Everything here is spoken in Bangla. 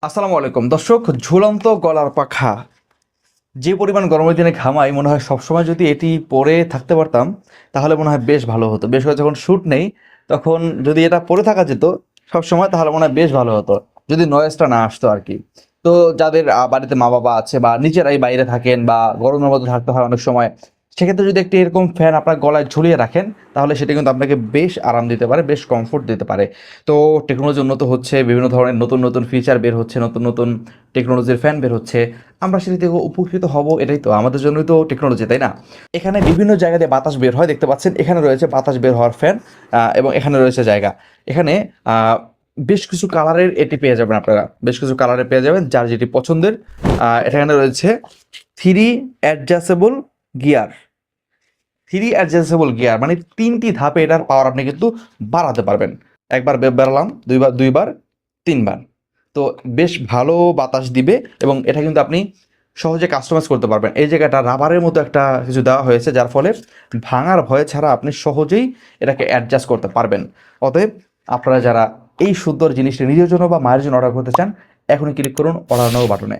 আসসালামু আলাইকুম দর্শক, ঝুলন্ত গলার পাখা। যে পরিমাণ গরমের দিনে ঘামাই, মনে হয় সবসময় যদি এটি পরে থাকতে পারতাম তাহলে মনে হয় বেশ ভালো হতো। বেশ করে যখন শ্যুট নেই তখন যদি এটা পরে থাকা যেত সবসময়, তাহলে মনে হয় বেশ ভালো হতো, যদি নয়েজটা না আসতো আর কি। তো যাদের বাড়িতে মা বাবা আছে বা নিজেরাই বাইরে থাকেন বা গরমের মধ্যে থাকতে হয় অনেক সময়, সেক্ষেত্রে যদি একটি এরকম ফ্যান আপনার গলায় ঝুলিয়ে রাখেন তাহলে সেটা কিন্তু আপনাকে বেশ আরাম দিতে পারে, বেশ কমফোর্ট দিতে পারে। তো টেকনোলজি উন্নত হচ্ছে, বিভিন্ন ধরনের নতুন নতুন ফিচার বের হচ্ছে, নতুন নতুন টেকনোলজির ফ্যান বের হচ্ছে। আমরা সেটি থেকে উপকৃত হব, এটাই তো আমাদের জন্যই তো টেকনোলজি, তাই না? এখানে বিভিন্ন জায়গা দিয়ে বাতাস বের হয়, দেখতে পাচ্ছেন এখানে রয়েছে বাতাস বের হওয়ার ফ্যান, এবং এখানে রয়েছে জায়গা। এখানে আহ, বেশ কিছু কালারের এটি পেয়ে যাবেন আপনারা, বেশ কিছু কালারের পেয়ে যাবেন যার যেটি পছন্দের। এখানে রয়েছে three adjustable gear. Three adjustable gear মানে তিনটি ধাপে এটার পাওয়ার আপনি কিন্তু বাড়াতে পারবেন। একবার বাড়ালাম, দুইবার দুইবার, তিনবার। তো বেশ ভালো বাতাস দিবে এবং এটা কিন্তু আপনি সহজে কাস্টমাইজ করতে পারবেন। এই জায়গাটা রাবারের মতো একটা কিছু দেওয়া হয়েছে যার ফলে ভাঙার ভয় ছাড়া আপনি সহজেই এটাকে অ্যাডজাস্ট করতে পারবেন। অতএব আপনারা যারা এই সুন্দর জিনিসটি নিজের জন্য বা মায়ের জন্য অর্ডার করতে চান, এখনই ক্লিক করুন অর্ডার নাও বাটনে।